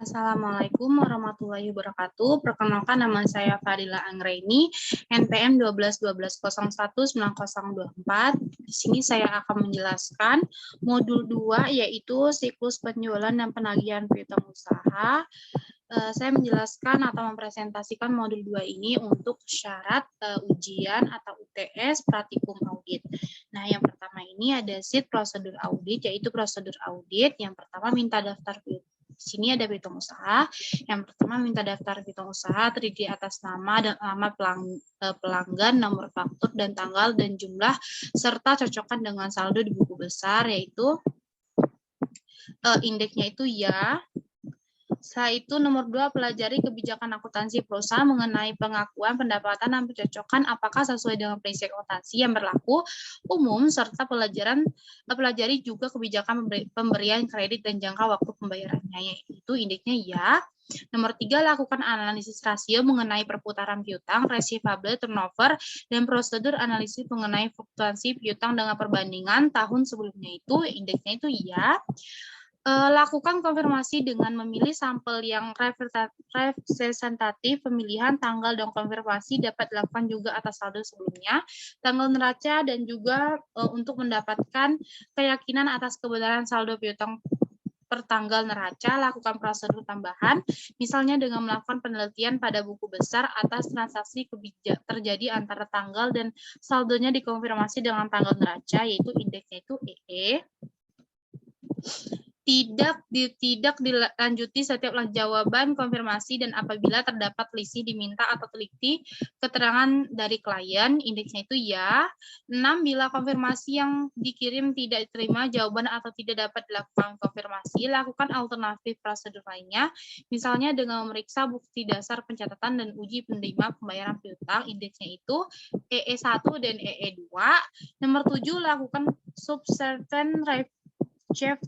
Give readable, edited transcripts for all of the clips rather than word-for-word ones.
Assalamualaikum warahmatullahi wabarakatuh. Perkenalkan, nama saya Fadila Anggraini, NPM 1212019024. Di sini saya akan menjelaskan modul 2, yaitu siklus penjualan dan penagihan piutang usaha. Saya menjelaskan atau mempresentasikan modul 2 ini untuk syarat ujian atau UTS praktikum audit. Nah, yang pertama ini ada sheet prosedur audit, yaitu prosedur audit. Yang pertama minta daftar piutang. Di sini ada piutang usaha. Yang pertama minta daftar piutang usaha terdiri atas nama dan alamat pelanggan, nomor faktur dan tanggal dan jumlah, serta cocokkan dengan saldo di buku besar, yaitu indeksnya itu ya. Setelah itu nomor 2, pelajari kebijakan akuntansi perusahaan mengenai pengakuan pendapatan dan pencocokan apakah sesuai dengan prinsip akuntansi yang berlaku umum, serta pelajari juga kebijakan pemberian kredit dan jangka waktu pembayarannya, yaitu indeksnya ya. Nomor 3, lakukan analisis rasio mengenai perputaran piutang, receivable, turnover, dan prosedur analisis mengenai fluktuasi piutang dengan perbandingan tahun sebelumnya, itu indeksnya itu ya. Lakukan konfirmasi dengan memilih sampel yang representatif. Pemilihan tanggal dan konfirmasi dapat dilakukan juga atas saldo sebelumnya, tanggal neraca, dan juga untuk mendapatkan keyakinan atas kebenaran saldo piutang per tanggal neraca, lakukan prosedur tambahan, misalnya dengan melakukan penelitian pada buku besar atas transaksi terjadi antara tanggal dan saldonya dikonfirmasi dengan tanggal neraca, yaitu indeksnya itu EE. Tidak dilanjuti setiap jawaban konfirmasi dan apabila terdapat selisih diminta atau teliti keterangan dari klien, indeksnya itu ya. 6, bila konfirmasi yang dikirim tidak diterima jawaban atau tidak dapat dilakukan konfirmasi, lakukan alternatif prosedur lainnya, misalnya dengan memeriksa bukti dasar pencatatan dan uji penerima pembayaran piutang, indeksnya itu EE1 dan EE2. Nomor 7, lakukan subservient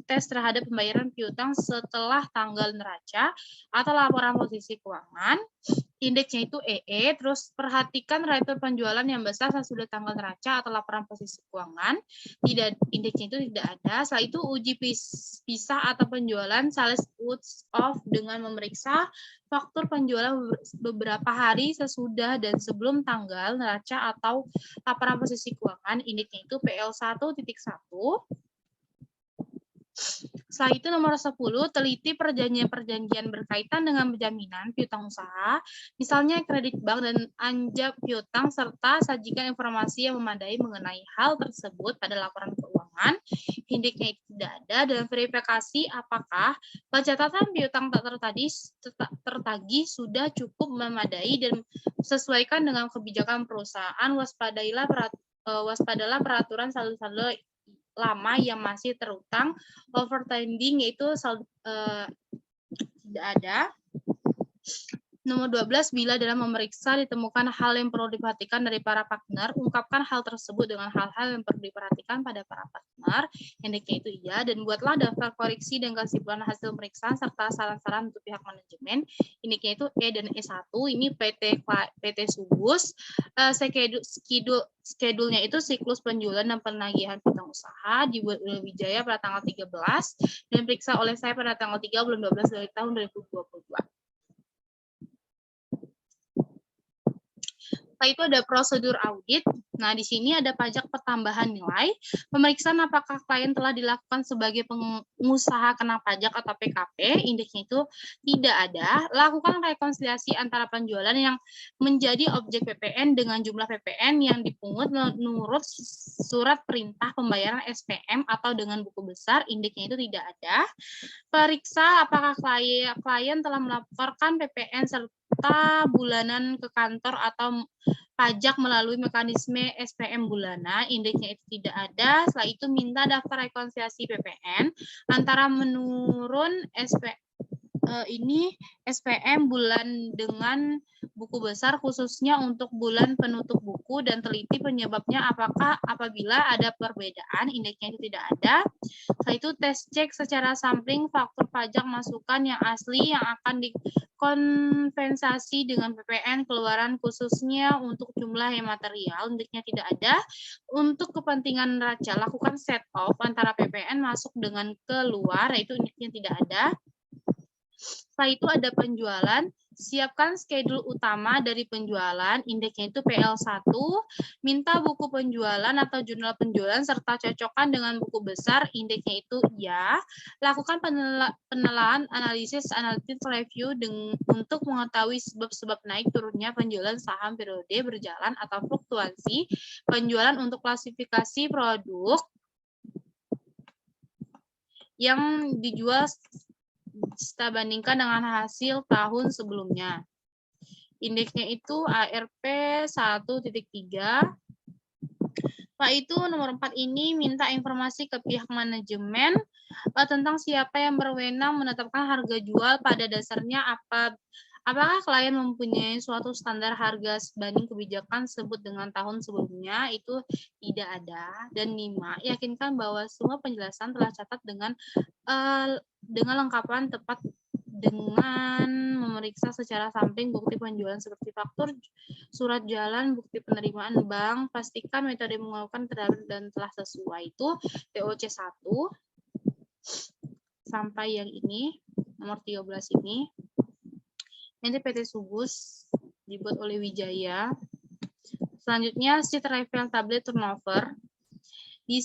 tes terhadap pembayaran piutang setelah tanggal neraca atau laporan posisi keuangan, indeksnya itu EE. Terus perhatikan return penjualan yang besar sesudah tanggal neraca atau laporan posisi keuangan, indeksnya itu tidak ada. Setelah itu uji pisah atau penjualan sales goods off dengan memeriksa faktur penjualan beberapa hari sesudah dan sebelum tanggal neraca atau laporan posisi keuangan, indeksnya itu PL1.1. Setelah itu nomor 10, teliti perjanjian-perjanjian berkaitan dengan jaminan piutang usaha, misalnya kredit bank dan anjak piutang, serta sajikan informasi yang memadai mengenai hal tersebut pada laporan keuangan, indeksnya tidak ada, dan verifikasi apakah pencatatan piutang tak tertagih sudah cukup memadai dan sesuaikan dengan kebijakan perusahaan. Waspadalah peraturan saldo-saldo lama yang masih terutang, overtending, yaitu tidak ada. Nomor 12, bila dalam memeriksa ditemukan hal yang perlu diperhatikan dari para partner, ungkapkan hal tersebut dengan hal-hal yang perlu diperhatikan pada para partner, indeksnya itu iya, dan buatlah daftar koreksi dan kesimpulan hasil pemeriksaan serta saran-saran untuk pihak manajemen, indeksnya itu E dan E1. Ini PT Subus. Schedule-nya itu siklus penjualan dan penagihan piutang usaha, dibuat oleh Wijaya pada tanggal 13 dan diperiksa oleh saya pada tanggal 3 bulan 12 dari tahun 2022. Setelah itu ada prosedur audit. Nah, di sini ada pajak pertambahan nilai. Pemeriksaan apakah klien telah dilakukan sebagai pengusaha kena pajak atau PKP, indeksnya itu tidak ada. Lakukan rekonsiliasi antara penjualan yang menjadi objek PPN dengan jumlah PPN yang dipungut menurut surat perintah pembayaran SPM atau dengan buku besar, indeksnya itu tidak ada. Periksa apakah klien telah melaporkan PPN serta bulanan ke kantor atau pajak melalui mekanisme SPM bulanan, indeksnya itu tidak ada. Setelah itu minta daftar rekonsiliasi PPN antara menurun SPM bulan dengan buku besar khususnya untuk bulan penutup buku, dan teliti penyebabnya apabila ada perbedaan, indeksnya itu tidak ada. Setelah itu tes cek secara sampling faktur pajak masukan yang asli yang akan dikompensasi dengan PPN keluaran khususnya untuk jumlah yang material, indeksnya tidak ada. Untuk kepentingan neraca, lakukan set off antara PPN masuk dengan keluar, yaitu indeksnya tidak ada. Setelah itu ada penjualan, siapkan schedule utama dari penjualan, indeksnya itu PL1, minta buku penjualan atau jurnal penjualan serta cocokkan dengan buku besar, indeksnya itu ya, lakukan penelaahan analisis review untuk mengetahui sebab-sebab naik turunnya penjualan saham periode berjalan atau fluktuasi, penjualan untuk klasifikasi produk yang dijual kita bandingkan dengan hasil tahun sebelumnya. Indeksnya itu ARP 1.3. Pak itu nomor 4 ini minta informasi ke pihak manajemen tentang siapa yang berwenang menetapkan harga jual. Pada dasarnya apakah klien mempunyai suatu standar harga sebanding kebijakan sebut dengan tahun sebelumnya, itu tidak ada. Dan 5, yakinkan bahwa semua penjelasan telah catat dengan lengkapan tepat dengan memeriksa secara sampling bukti penjualan seperti faktur, surat jalan, bukti penerimaan bank, pastikan metode mengumpulkan terdapat dan telah sesuai. Itu TOC 1 sampai yang ini, nomor 13 ini. Ini PT Subus dibuat oleh Wijaya. Selanjutnya sheet refill tablet turnover. Di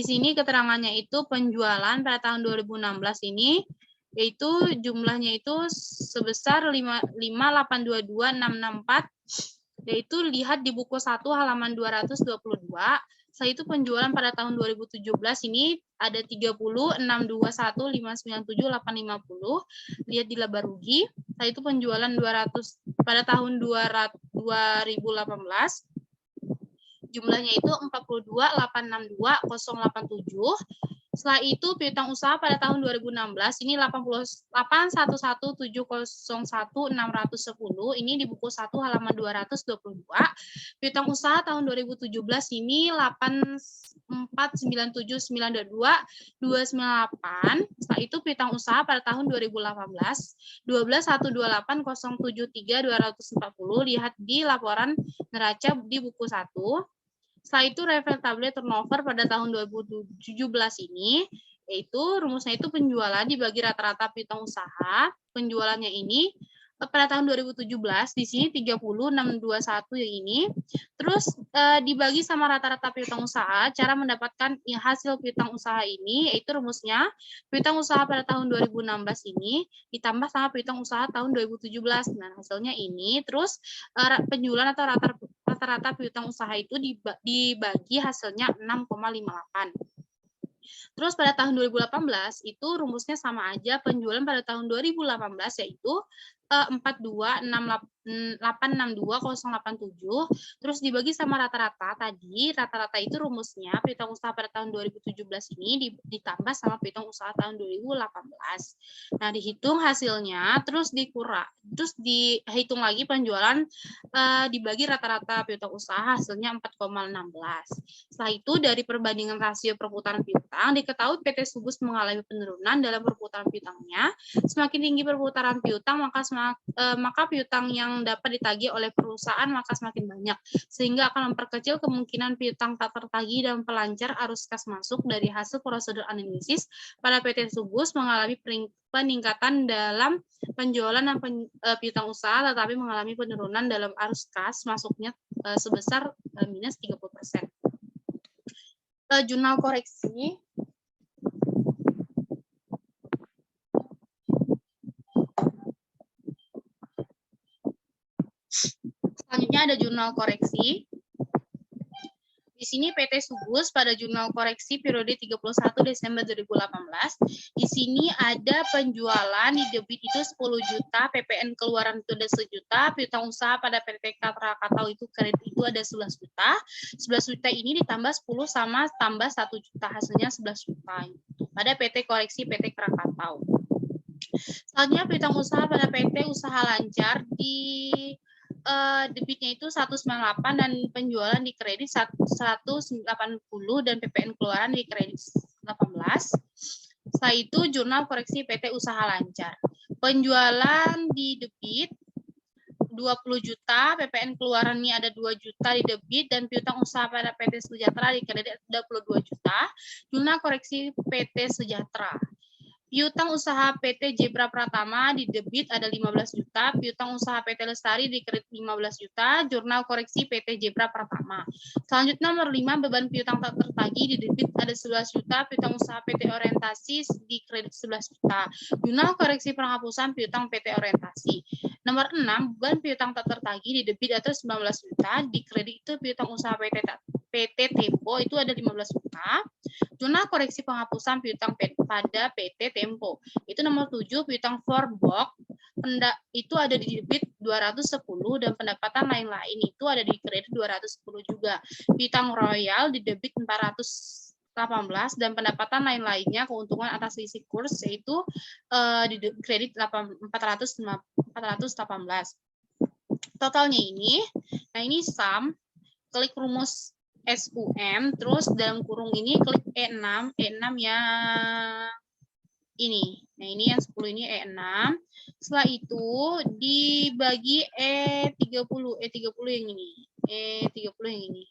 sini keterangannya itu penjualan pada tahun 2016 ini yaitu jumlahnya itu sebesar 5822664, yaitu lihat di buku 1 halaman 222. Setelah itu penjualan pada tahun 2017 ini ada 30, 621, 597, 850. Lihat di laba rugi. Setelah itu penjualan 200 pada tahun 2018. Jumlahnya itu 42, 862, 087. Setelah itu piutang usaha pada tahun 2016 ini 811701610 ini di buku 1 halaman 222. Piutang usaha tahun 2017 ini 8497922 298. Setelah itu piutang usaha pada tahun 2018 12128073240. Lihat di laporan neraca di buku 1. Setelah itu refill tablet turnover pada tahun 2017 ini, yaitu rumusnya itu penjualan dibagi rata-rata piutang usaha. Penjualannya ini pada tahun 2017 di sini 30, 621 yang ini. Terus dibagi sama rata-rata piutang usaha. Cara mendapatkan hasil piutang usaha ini yaitu rumusnya piutang usaha pada tahun 2016 ini ditambah sama piutang usaha tahun 2017. Nah, hasilnya ini. Terus penjualan atau rata-rata piutang usaha itu dibagi hasilnya 6,58. Terus pada tahun 2018 itu rumusnya sama aja, penjualan pada tahun 2018 yaitu 42,862,087, terus dibagi sama rata-rata tadi, rata-rata itu rumusnya piutang usaha pada tahun 2017 ini ditambah sama piutang usaha tahun 2018. Nah, dihitung hasilnya, terus dihitung lagi penjualan dibagi rata-rata piutang usaha hasilnya 4,16. Setelah itu dari perbandingan rasio perputaran piutang diketahui PT Subus mengalami penurunan dalam perputaran piutangnya. Semakin tinggi perputaran piutang maka piutang yang dapat ditagih oleh perusahaan maka semakin banyak, sehingga akan memperkecil kemungkinan piutang tak tertagih dan pelancar arus kas masuk. Dari hasil prosedur analisis pada PT Subus mengalami peningkatan dalam penjualan dan piutang usaha, tetapi mengalami penurunan dalam arus kas masuknya sebesar minus 30%. Jurnal koreksi. Selanjutnya ada jurnal koreksi. Di sini PT Subus pada jurnal koreksi periode 31 Desember 2018. Di sini ada penjualan di debit itu 10 juta, PPN keluaran itu ada 1 juta, piutang usaha pada PT Krakatau itu kredit itu ada 11 juta. 11 juta ini ditambah 10 sama tambah 1 juta, hasilnya 11 juta. Pada PT koreksi PT Krakatau. Selanjutnya piutang usaha pada PT Usaha Lancar di debitnya itu 198 dan penjualan di kredit 180 dan PPN keluaran di kredit 18. Setelah itu jurnal koreksi PT Usaha Lancar. Penjualan di debit 20 juta, PPN keluarannya ada 2 juta di debit, dan piutang usaha pada PT Sejahtera di kredit ada 22 juta. Jurnal koreksi PT Sejahtera. Piutang usaha PT Jebra Pratama di debit ada 15 juta, piutang usaha PT Lestari di kredit 15 juta, jurnal koreksi PT Jebra Pratama. Selanjutnya nomor 5, beban piutang tak tertagih di debit ada 11 juta, piutang usaha PT Orientasi di kredit 11 juta, jurnal koreksi penghapusan piutang PT Orientasi. Nomor 6, beban piutang tak tertagih di debit ada 19 juta, di kredit itu piutang usaha PT Tempo itu ada 15 juta, jurnal koreksi penghapusan piutang pada PT Tempo. Itu nomor 7, piutang Forbok itu ada di debit 210 dan pendapatan lain-lain itu ada di kredit 210 juga. Piutang Royal di debit 418 dan pendapatan lain-lainnya keuntungan atas selisih kurs yaitu di kredit 418. Totalnya ini, nah ini sum, klik rumus SUM, terus dalam kurung ini klik E6 yang ini. Nah, ini yang 10 ini E6. Setelah itu dibagi E30 yang ini. E30 yang ini.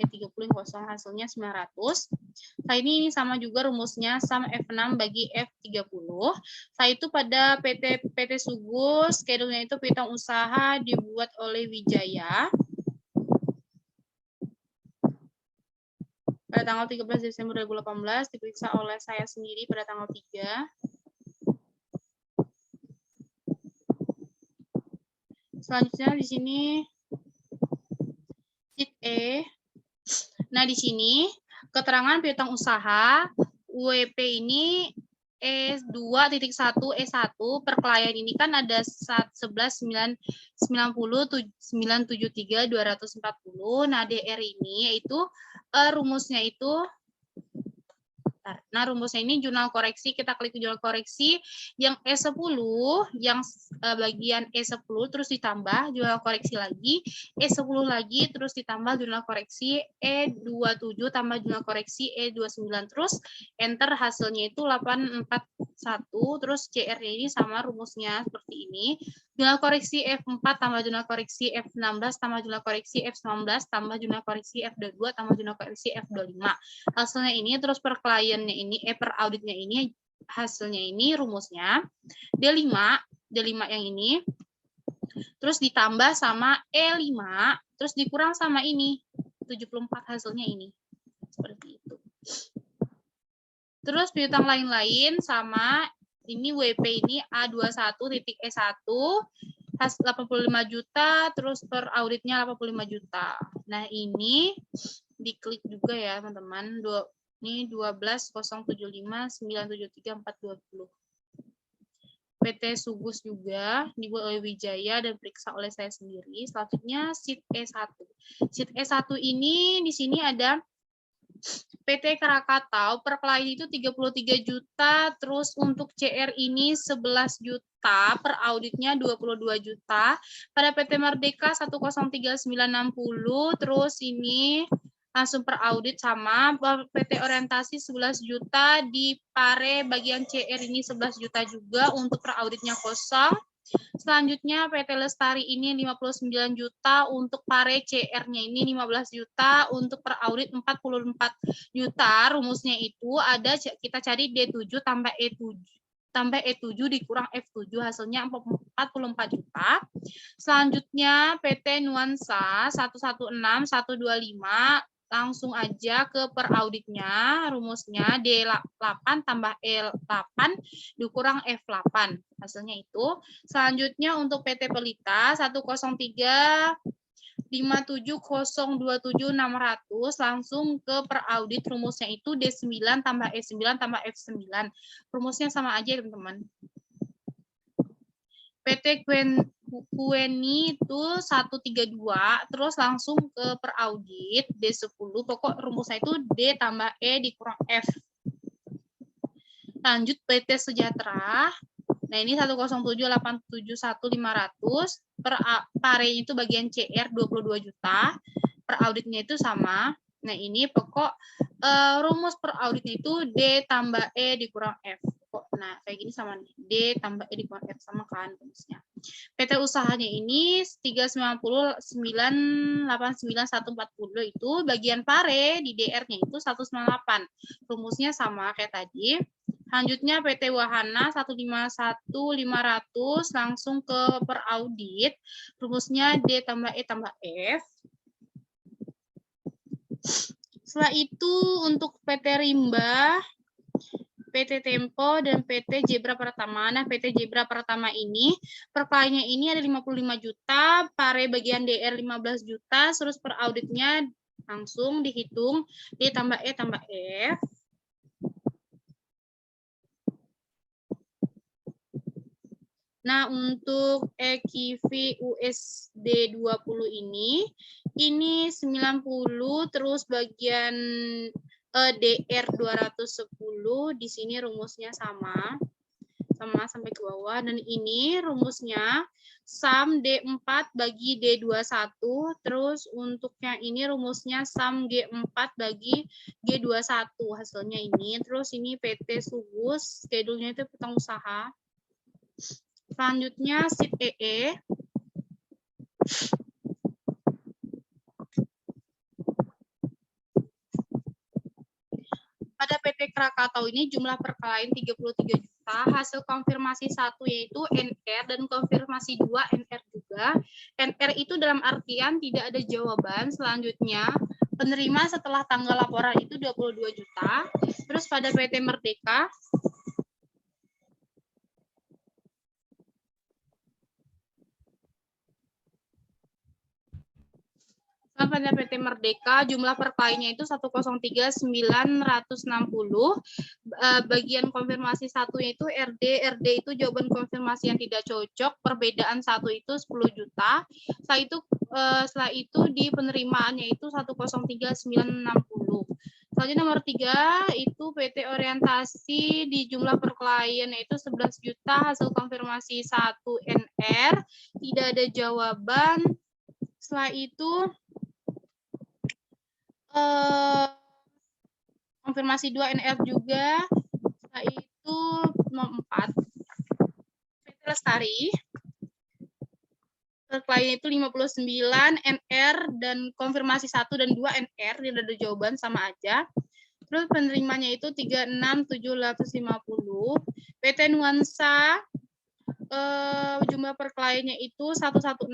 E30 yang kosong hasilnya 900. Setelah ini sama juga rumusnya sum F6 bagi F30. Setelah itu pada PT Sugus, schedule-nya itu piutang usaha dibuat oleh Wijaya. Pada tanggal 13 Desember 2018 diperiksa oleh saya sendiri pada tanggal 3. Selanjutnya di sini sheet E. Nah, di sini keterangan piutang usaha WP ini E2.1 E1 per klien ini kan ada 11.990 973 240. Nah, DR ini yaitu rumusnya itu, nah rumusnya ini jurnal koreksi, kita klik jurnal koreksi yang E10, yang bagian E10 terus ditambah jurnal koreksi lagi, E10 lagi terus ditambah jurnal koreksi E27 tambah jurnal koreksi E29 terus enter, hasilnya itu 841, terus CR-nya ini sama rumusnya seperti ini. Jurnal koreksi F4 tambah jurnal koreksi F16 tambah jurnal koreksi F19 tambah jurnal koreksi F22 tambah jurnal koreksi F25. Hasilnya ini terus per kliennya ini per auditnya ini hasilnya ini rumusnya D5 yang ini terus ditambah sama E5 terus dikurang sama ini 74, hasilnya ini seperti itu. Terus piutang lain-lain sama ini WP ini A21.E1 85 juta, terus per auditnya 85 juta. Nah, ini diklik juga ya, teman-teman. Ini 12.075.973.420. PT Sugus juga dibuat oleh Wijaya dan periksa oleh saya sendiri. Selanjutnya sheet E1. Sheet E1 ini di sini ada PT Krakatau per klien itu 33 juta, terus untuk CR ini 11 juta, per auditnya 22 juta. Pada PT Merdeka 103.960, terus ini langsung per audit sama. PT Orientasi 11 juta, di Pare bagian CR ini 11 juta juga, untuk per auditnya kosong. Selanjutnya PT Lestari ini 59 juta, untuk Pare CR-nya ini 15 juta, untuk per audit 44 juta. Rumusnya itu ada kita cari D7 tambah E7 dikurang F7, hasilnya 44 juta. Selanjutnya PT Nuansa 116125, langsung aja ke per auditnya, rumusnya D8 tambah E8 dikurang F8, hasilnya itu. Selanjutnya untuk PT Pelita 103 57027 600, langsung ke per audit, rumusnya itu D9 tambah E9 tambah F9, rumusnya sama aja teman-teman. PT Kueni itu 132, terus langsung ke per audit D10, pokok rumusnya itu D tambah E dikurang F. Lanjut PT Sejahtera. Nah, ini 107871500, per Pare itu bagian CR 22 juta, per auditnya itu sama. Nah, ini pokok rumus per auditnya itu D tambah E dikurang F. Nah, kayak gini sama nih, D tambah E dikurang F, sama kan rumusnya. PT usahanya ini 390.989.140 itu bagian pare di DR-nya itu 198. Rumusnya sama kayak tadi. Selanjutnya PT Wahana 151.500 langsung ke peraudit. Rumusnya D tambah E tambah F. Setelah itu untuk PT Rimba, PT Tempo, dan PT Zebra Pratama. Nah, PT Zebra Pratama ini, per kliennya ini ada 55 juta, pare bagian DR 15 juta, terus per auditnya langsung dihitung, D tambah E tambah F. Nah, untuk EQV USD 20 ini 90, terus bagian DR 210, di sini rumusnya sama sampai ke bawah, dan ini rumusnya SAM D4 bagi D21, terus untuk yang ini rumusnya SAM G4 bagi G21, hasilnya ini. Terus ini PT Subus, schedule-nya itu petang usaha. Selanjutnya sheet EE. Pada PT Krakatau ini jumlah per klien 33 juta, hasil konfirmasi 1 yaitu NR dan konfirmasi 2 NR juga. NR itu dalam artian tidak ada jawaban. Selanjutnya penerima setelah tanggal laporan itu 22 juta. Terus pada PT Merdeka pada PT Merdeka jumlah per kliennya itu 103.960, bagian konfirmasi 1 itu RD itu jawaban konfirmasi yang tidak cocok, perbedaan 1 itu 10 juta. Setelah itu di penerimaannya itu 103.960. Selanjutnya nomor 3 itu PT Orientasi di jumlah per klien yaitu 11 juta, hasil konfirmasi 1 NR, tidak ada jawaban. Setelah itu konfirmasi 2 NR juga. Setelah itu nomor 4 PT Lestari, per klien itu 59 NR dan konfirmasi 1 dan 2 NR, tidak ada jawaban, sama aja. Terus penerimanya itu 36.750. PT Nuansa jumlah per kliennya itu 116.125.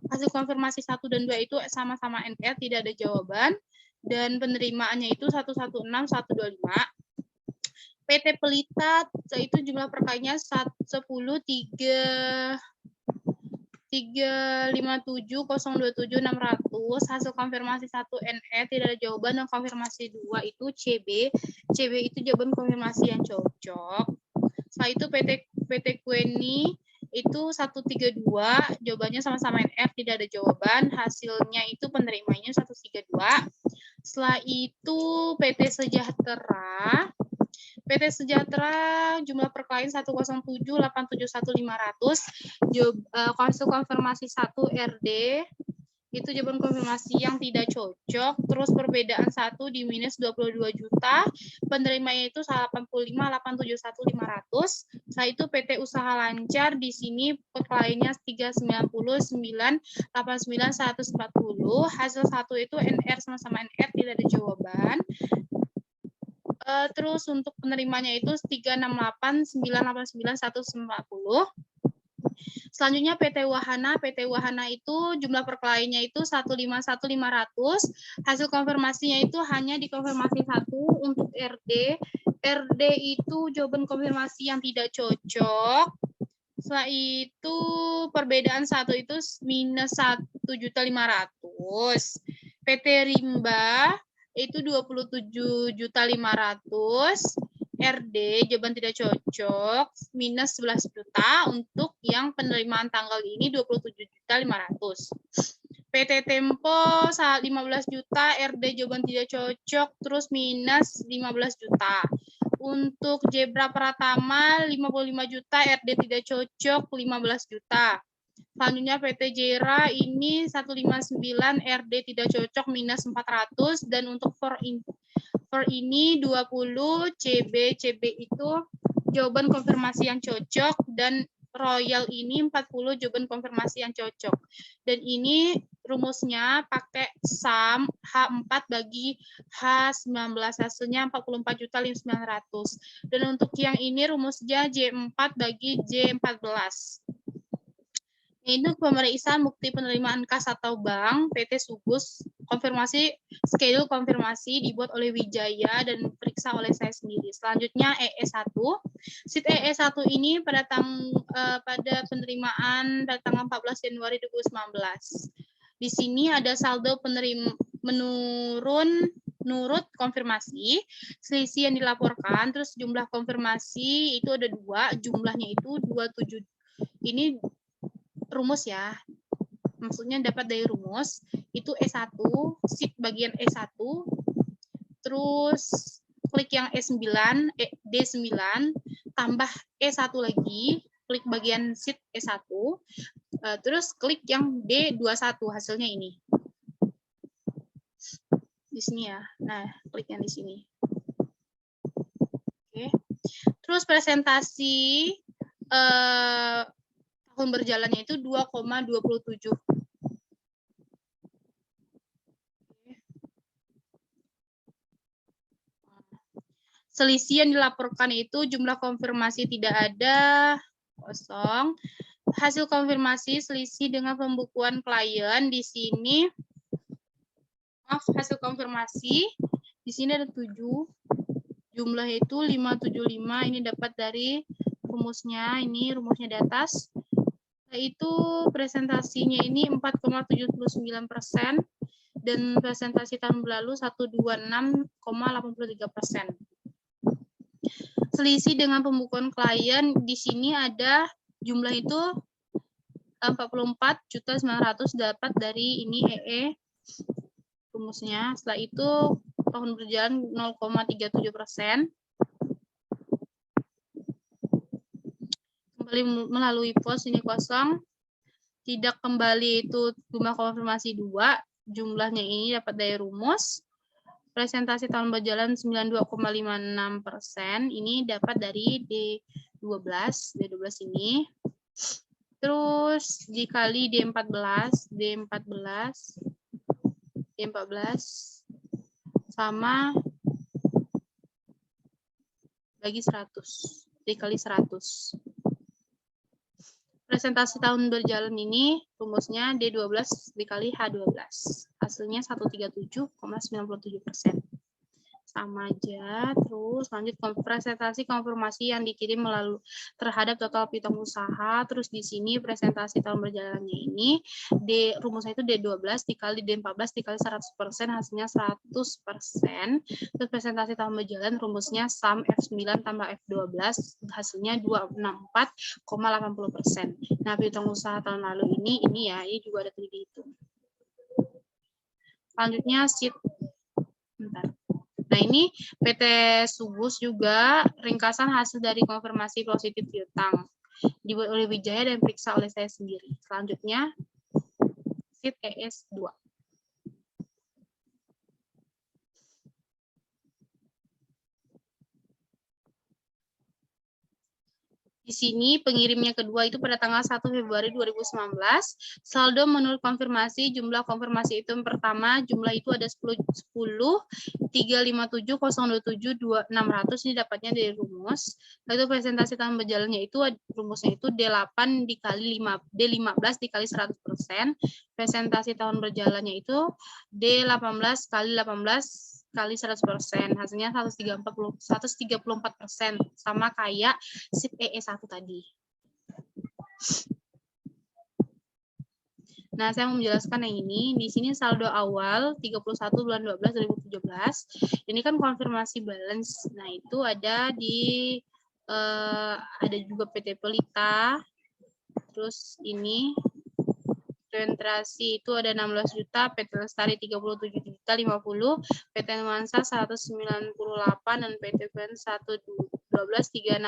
Hasil konfirmasi 1 dan 2 itu sama-sama NR, tidak ada jawaban. Dan penerimaannya itu 116.125. PT Pelita itu jumlah per kliennya 10.357.027.600. Hasil konfirmasi 1 NR, tidak ada jawaban, dan konfirmasi 2 itu CB. CB itu jawaban konfirmasi yang cocok. Setelah itu PT Kueni itu 132, jawabannya sama-sama NF, tidak ada jawaban, hasilnya itu penerimanya 132. Setelah itu PT Sejahtera jumlah per klien 107.871.500, hasil konfirmasi 1 RD itu jawaban konfirmasi yang tidak cocok, terus perbedaan 1 di minus 22 juta, penerimanya itu 85.871.500. Setelah itu PT Usaha Lancar, di sini per kliennya 390.989.140, hasil 1 itu NR sama-sama NR, tidak ada jawaban. Terus untuk penerimanya itu 368.989.140. Selanjutnya PT Wahana itu jumlah per kliennya itu 151.500. Hasil konfirmasinya itu hanya dikonfirmasi 1 untuk RD. RD itu jawaban konfirmasi yang tidak cocok. Setelah itu perbedaan 1 itu minus 1.500.000. PT Rimba itu 27.500.000. RD jawaban tidak cocok, minus 11 juta, untuk yang penerimaan tanggal ini 27.500.000. PT Tempo 15 juta, RD jawaban tidak cocok, terus minus 15 juta. Untuk Zebra Pratama 55 juta, RD tidak cocok, 15 juta. Selanjutnya PT Jera ini 159, RD tidak cocok, minus 400, dan untuk for ini 20, CB itu jawaban konfirmasi yang cocok, dan Royal ini 40 jawaban konfirmasi yang cocok. Dan ini rumusnya pakai sum H4 bagi H19, hasilnya 44.900. Dan untuk yang ini rumusnya J4 bagi J14. Ini pemeriksaan bukti penerimaan kas atau bank PT Subus, konfirmasi schedule konfirmasi dibuat oleh Wijaya dan diperiksa oleh saya sendiri. Selanjutnya EE1. Sheet EE1 ini pada penerimaan pada tanggal 14 Januari 2019. Di sini ada saldo menurut konfirmasi, selisih yang dilaporkan, terus jumlah konfirmasi itu ada 2, jumlahnya itu 27. Ini rumus ya, maksudnya dapat dari rumus, itu E1, sheet bagian E1, terus klik yang E9, D9, tambah E1 lagi, klik bagian sheet E1, terus klik yang D21, hasilnya ini. Di sini ya, nah klik yang di sini. Oke. Terus presentasi tahun berjalannya itu 2,27. Selisih yang dilaporkan itu jumlah konfirmasi tidak ada, kosong. Hasil konfirmasi selisih dengan pembukuan klien di sini. Maaf, hasil konfirmasi di sini ada 7. Jumlah itu 575, ini dapat dari rumusnya, ini rumusnya di atas. Itu presentasinya ini 4,79% dan presentasi tahun lalu 126,83%. Selisih dengan pembukuan klien di sini ada jumlah itu 44.900 dapat dari ini EE rumusnya. Setelah itu tahun berjalan 0,37%. Kembali melalui pos ini kosong. Tidak kembali itu jumlah konfirmasi 2. Jumlahnya ini dapat dari rumus. Presentasi tahun berjalan 92,56%. Ini dapat dari D12 ini. Terus dikali D14 sama bagi 100, dikali 100. Presentasi tahun berjalan ini rumusnya D12 dikali H12. Hasilnya 137,97%. Sama aja. Terus lanjut presentasi konfirmasi yang dikirim melalui terhadap total piutang usaha. Terus di sini presentasi tahun berjalannya ini rumusnya itu D12 dikali D14 dikali 100%, hasilnya 100%. Terus presentasi tahun berjalan rumusnya sum F9 tambah F12, hasilnya 264,80%. Nah, piutang usaha tahun lalu ini ya, ini juga ada dihitung. Selanjutnya sheet Nah, ini PT Subus juga ringkasan hasil dari konfirmasi positif piutang. Dibuat oleh Wijaya dan periksa oleh saya sendiri. Selanjutnya, sheet ES2. Di sini pengirimnya kedua itu pada tanggal 1 Februari 2019. Saldo menurut konfirmasi, jumlah konfirmasi itu yang pertama, jumlah itu ada 10 357 027 2600, ini dapatnya dari rumus. Lalu presentasi tahun berjalannya itu rumusnya itu D8 dikali 5, D15 dikali 100%. Presentasi tahun berjalannya itu D18 kali 18 kali 100%, hasilnya 134%, sama kayak sheet EE1 tadi. Nah, saya mau menjelaskan yang ini. Di sini saldo awal 31 bulan 12 2017. Ini kan konfirmasi balance. Nah, itu ada di ada juga PT Pelita. Terus ini konsentrasi itu ada 16 juta, PT Lestari 37 juta 50, PT Nuansa 198 dan PT Ben 112 360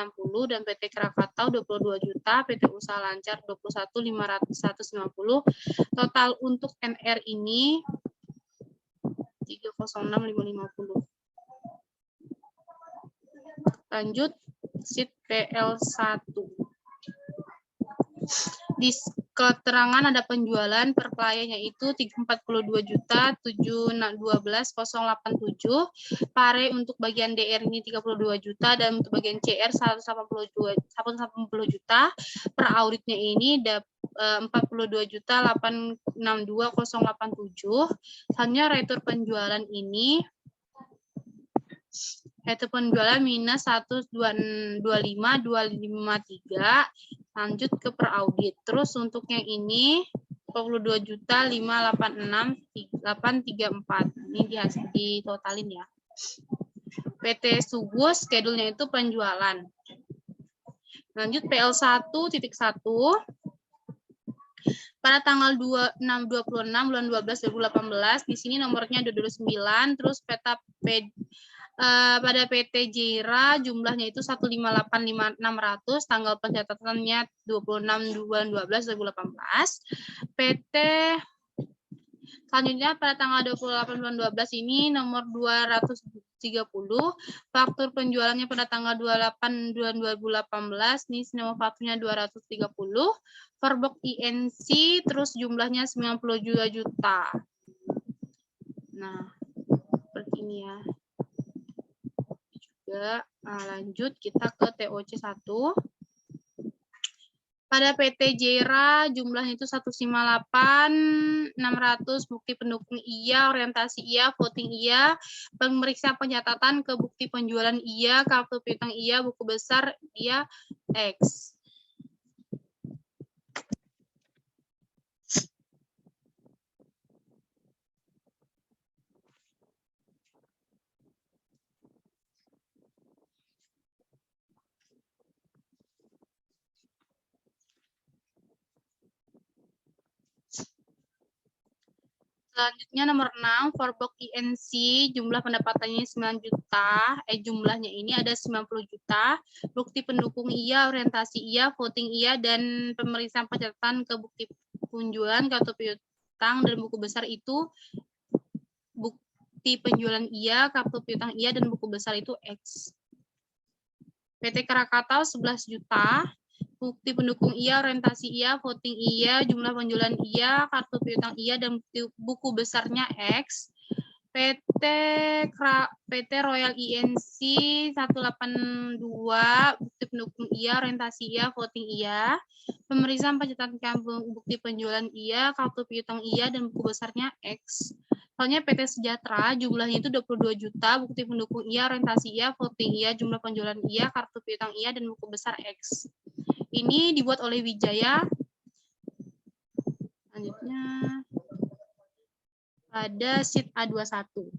dan PT Krakatau 22 juta, PT Usaha Lancar 21 150. Total untuk NR ini 306 550. Lanjut sheet PL1. Di keterangan ada penjualan per kliennya itu 42.712.087. Pare untuk bagian DR ini 32 juta dan untuk bagian CR 180 juta. Per auditnya ini 42.862.087. Hanya retur penjualan ini minus 125.253. Lanjut ke per audit. Terus untuk yang ini 42.586.834. Ini ditotalin ya. PT Sugus schedule-nya itu penjualan. Lanjut PL1.1. Pada tanggal 26 bulan 12 2018, di sini nomornya 229, terus pada PT Jira jumlahnya itu 158.600, tanggal pencatatannya 26 bulan 12 2018. PT selanjutnya pada tanggal 28 bulan 12 ini nomor 230, faktur penjualannya pada tanggal 28 bulan 2018, ini nomor fakturnya 230, Verbok INC, terus jumlahnya 92 juta. Nah, seperti ini ya. Lanjut kita ke TOC 1. Pada PT Jera jumlahnya itu 158.600, bukti pendukung iya, orientasi iya, voting iya, pemeriksa pencatatan ke bukti penjualan iya, kartu piutang iya, buku besar iya, X. Selanjutnya nomor 6, Forbok INC, jumlah pendapatannya 9 juta, jumlahnya ini ada 90 juta, bukti pendukung iya, orientasi iya, voting iya, dan pemeriksaan pencatatan ke bukti penjualan, kartu piutang, dan buku besar itu, bukti penjualan iya, kartu piutang iya, dan buku besar itu X. PT Krakatau 11 juta, bukti pendukung iya, orientasi iya, voting iya, jumlah penjualan iya, kartu piutang iya, dan buku besarnya X. PT Royal INC 182, bukti pendukung iya, orientasi iya, voting iya, pemeriksaan pencatatan bukti penjualan iya, kartu piutang iya, dan buku besarnya X. Soalnya PT Sejahtera jumlahnya itu 22 juta, bukti pendukung iya, orientasi iya, voting iya, jumlah penjualan iya, kartu piutang iya, dan buku besar X. Ini dibuat oleh Wijaya. Selanjutnya pada sheet A21.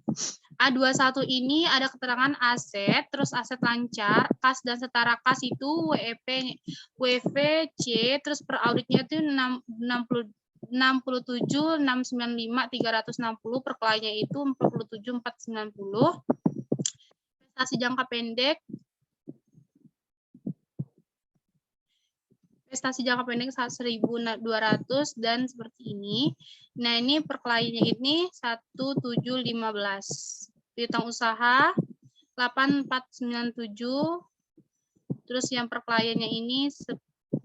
A21 ini ada keterangan aset, terus aset lancar, kas dan setara kas itu WEP, WVC, terus per auditnya itu 67.695.360, per kliennya itu 47.490. Prestasi jangka pendek, prestasi jangka pendek 1.200 dan seperti ini. Nah, ini per kliennya ini 1715. Piutang usaha 8497. Terus yang per kliennya ini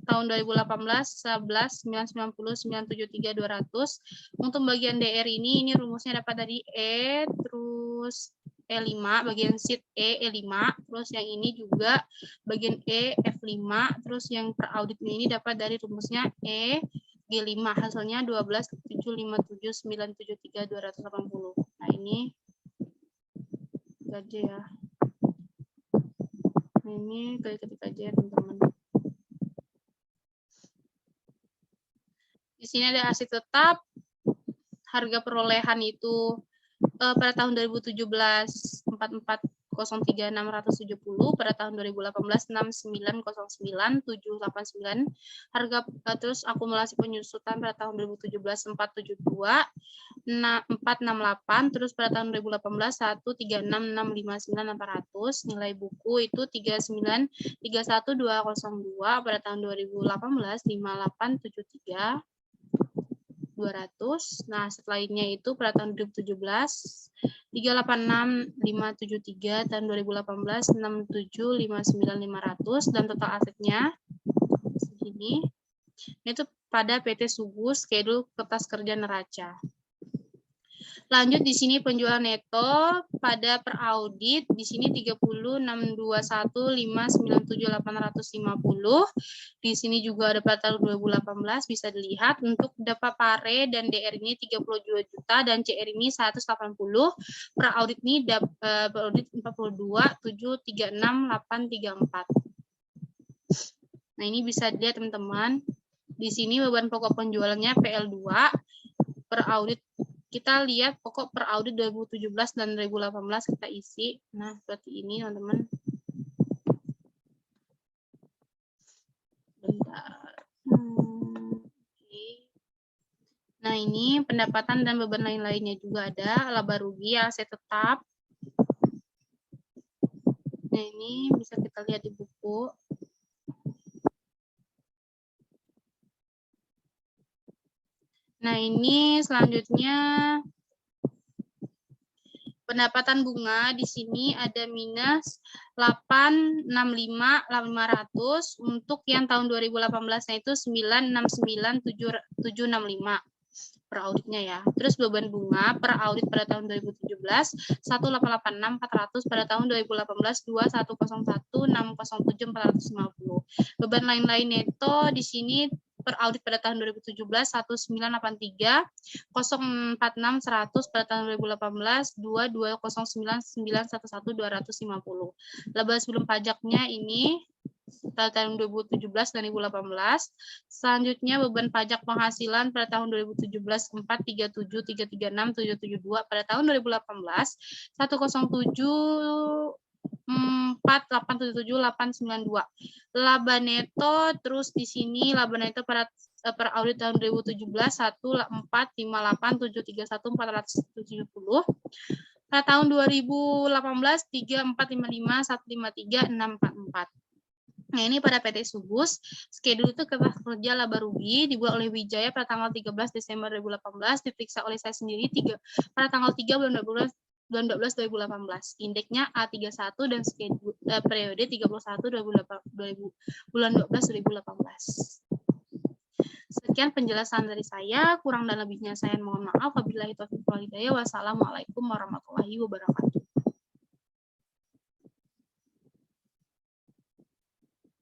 tahun 2018 11 990 973 200. Untuk bagian DR ini rumusnya dapat dari E, terus E5, bagian sheet E5, terus yang ini juga bagian E, F5, terus yang per auditnya ini dapat dari rumusnya E, G5, hasilnya 12.757.973.280. Nah, ini aja ya. Nah, ini ketik aja ya, teman-teman. Di sini ada aset tetap, harga perolehan itu pada tahun 2017 4403.670, pada tahun 2018 6909.789, harga terus akumulasi penyusutan pada tahun 2017 472 468, terus pada tahun 2018 136.659.800, nilai buku itu 3931202, pada tahun 2018 5873 200. Nah, setelahnya itu pada tahun 2017 386.573, tahun 2018 6759.500, dan total asetnya segini. Itu pada PT Sugus, schedule kertas kerja neraca. Lanjut di sini penjualan neto pada per audit di sini 30.621.597.850. Di sini juga ada pada tahun 2018 bisa dilihat untuk dapat pare dan DR ini 32 juta dan CR ini 180. Per audit ini per audit 42.736.834. Nah, ini bisa dilihat teman-teman. Di sini beban pokok penjualannya PL2 per audit. Kita lihat pokok per audit 2017 dan 2018 kita isi. Nah, seperti ini teman-teman. Bentar. Nah, ini pendapatan dan beban lain-lainnya juga ada. Laba rugi, aset tetap. Nah, ini bisa kita lihat di buku. Nah, ini selanjutnya pendapatan bunga di sini ada minus 865.500 untuk yang tahun 2018-nya itu 969.765 per auditnya ya. Terus beban bunga per audit pada tahun 2017 1886400 pada tahun 2018 2101607450. Beban lain-lain neto di sini per audit pada tahun 2017 1983 046 100 pada tahun 2018 2209911 250. Laba sebelum pajaknya ini pada tahun 2017 dan 2018. Selanjutnya beban pajak penghasilan pada tahun 2017 437.336.772 pada tahun 2018 107 4877892. Laba neto terus di sini laba neto pada per audit tahun 2017 1458731.470. Pada tahun 2018 3455153644. Nah, ini pada PT Sugus, schedule itu kertas kerja laba rugi dibuat oleh Wijaya pada tanggal 13 Desember 2018, diperiksa oleh saya sendiri pada tanggal 3 bulan 12 2018. Indeksnya A31 dan schedule periode 31 bulan 12 2018. Sekian penjelasan dari saya, kurang dan lebihnya saya mohon maaf. Wabillahi taufiq wal hidayah. Wassalamualaikum warahmatullahi wabarakatuh.